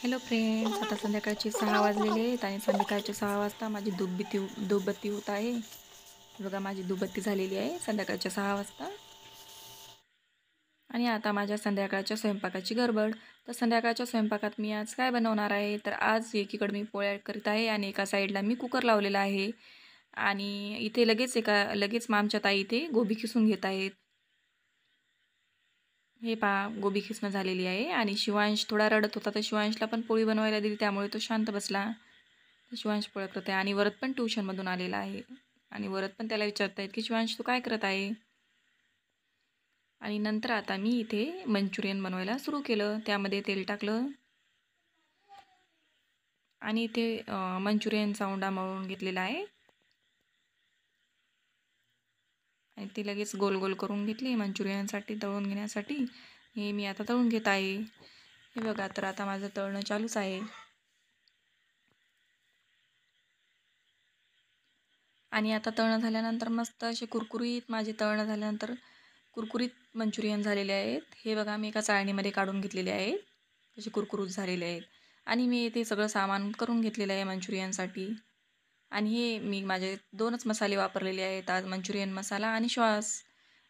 Hello friends, आता संध्याकाळचे 6 वाजलेले आहेत आणि संध्याकाळचे 6 वाजता माझी धूपबत्ती होत आहे. बघा, माझी धूपबत्ती झालेली आहे संध्याकाळच्या 6 वाजता. आणि आता माझ्या संध्याकाळच्या स्वयंपाकाची गडबड. तर संध्याकाळच्या स्वयंपाकात मी आज काय बनवणार आहे, तर आज एकीकडे मी पोळ्या करीत आहे आणि एका साईडला मी कुकर लावलेला आहे. आणि इथे लगेच मग आमच्या ताई इथे गोबी खिसून घेत आहेत. हे पहा, गोबी खिसणं झालेली आहे. आणि शिवांश थोडा रडत होता, तर शिवांशला पण पोळी बनवायला दिली, त्यामुळे तो शांत बसला. तर शिवांश पोळ्या करत आहे आणि वरद पण ट्यूशनमधून आलेला आहे. आणि वरद पण त्याला विचारत आहेत की शिवांश तू काय करत आहे. आणि नंतर आता मी इथे मंचुरियन बनवायला सुरू केलं. त्यामध्ये तेल टाकलं आणि इथे मंचुरियनचा उंडा मळून घेतलेला आहे. आणि ती लगेच गोल गोल करून घेतली मंचुरियनसाठी, तळून घेण्यासाठी. हे मी आता तळून घेत आहे. हे बघा, तर आता माझं तळणं चालूच आहे. आणि आता तळणं झाल्यानंतर मस्त असे कुरकुरीत माझे तळणं झाल्यानंतर कुरकुरीत मंचुरियन झालेले आहेत. हे बघा, मी एका चाळणीमध्ये काढून घेतलेले आहेत. असे कुरकुरीत झालेले आहेत. आणि मी ते सगळं सामान करून घेतलेलं आहे मंचुरियनसाठी. आणि हे मी माझे 2च मसाले वापरलेले आहेत आज, मंचुरियन मसाला आणि सॉस.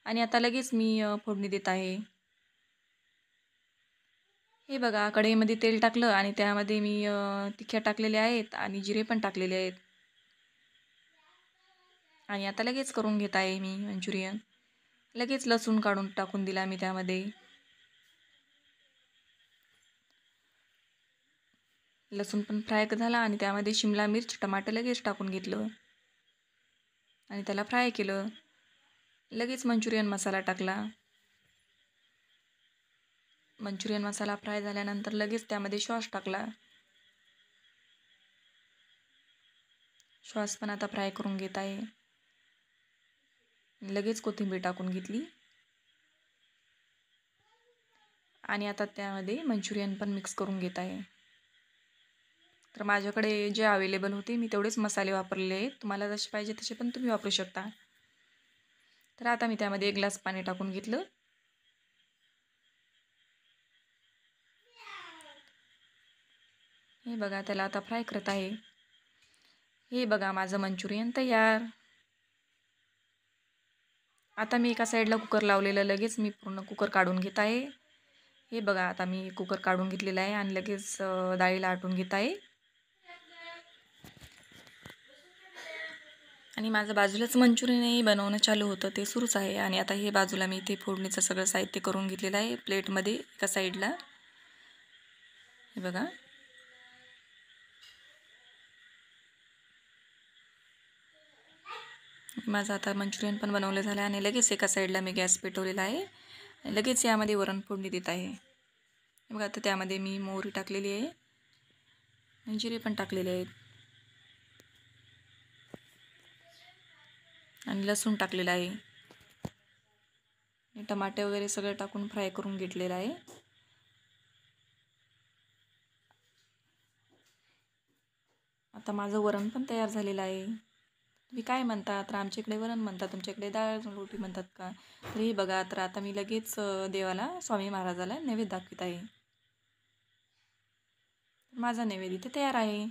आणि आता लगेच मी फोडणी देत आहे. हे बघा, कढईमध्ये तेल टाकलं आणि त्यामध्ये मी तिखट टाकलेले आहेत आणि जिरे पण टाकलेले आहेत. आणि आता लगेच करून घेत आहे मी मंचुरियन. लगेच लसूण काढून टाकून दिला मी त्यामध्ये. लसूण पण फ्राय झाला आणि त्यामध्ये शिमला मिर्च, टमाटर लगेच टाकून घेतलं आणि त्याला फ्राय केलं. लगेच मंचुरियन मसाला टाकला. मंचुरियन मसाला फ्राय झाल्यानंतर लगेच त्यामध्ये सॉस टाकला. सॉस पण आता फ्राय करून घेत आहे. लगेच कोथिंबीर टाकून घेतली. आणि आता त्यामध्ये मंचुरियन पण मिक्स करून घेत आहे. तर माझ्याकडे जे अवेलेबल होते मी तेवढेच मसाले वापरलेले आहेत. तुम्हाला जसे पाहिजे तसे पण तुम्ही वापरू शकता. तर आता मी त्यामध्ये 1 ग्लास पाणी टाकून घेतलं. हे बघा, त्याला आता फ्राय करत आहे. हे बघा, माझं मंचुरियन तयार. आता मी एका साईडला कुकर लावलेलं, लगेच मी पूर्ण कुकर काढून घेत आहे. हे बघा, आता मी कुकर काढून घेतलेला आहे आणि लगेच डाळीला आटून घेत आहे. आणि माझं बाजूलाच मंचुरियनही बनवणं चालू होतं, ते सुरूच आहे. आणि आता हे बाजूला मी इथे फोडणीचं सगळं साहित्य करून घेतलेलं आहे प्लेटमध्ये एका साईडला. हे बघा, माझं आता मंचुरियन पण बनवलं झालं आहे आणि लगेच एका साईडला मी गॅस पेटवलेला आहे आणि लगेच यामध्ये वरण फोडणी देत आहे. बघा, आता त्यामध्ये मी मोहरी टाकलेली आहे आणि जिरे पण टाकलेले आहेत आणि लसूण टाकलेलं आहे. टमाटे वगैरे सगळं टाकून फ्राय करून घेतलेलं आहे. आता माझं वरण पण तयार झालेलं आहे. तुम्ही काय म्हणता? तर आमच्याकडे वरण म्हणतात, तुमच्याकडे डाळ रोटी म्हणतात का? तर हे बघा, तर आता मी लगेच देवाला, स्वामी महाराजाला नैवेद्य दाखवित आहे. माझा नैवेद्य इथे तयार आहे.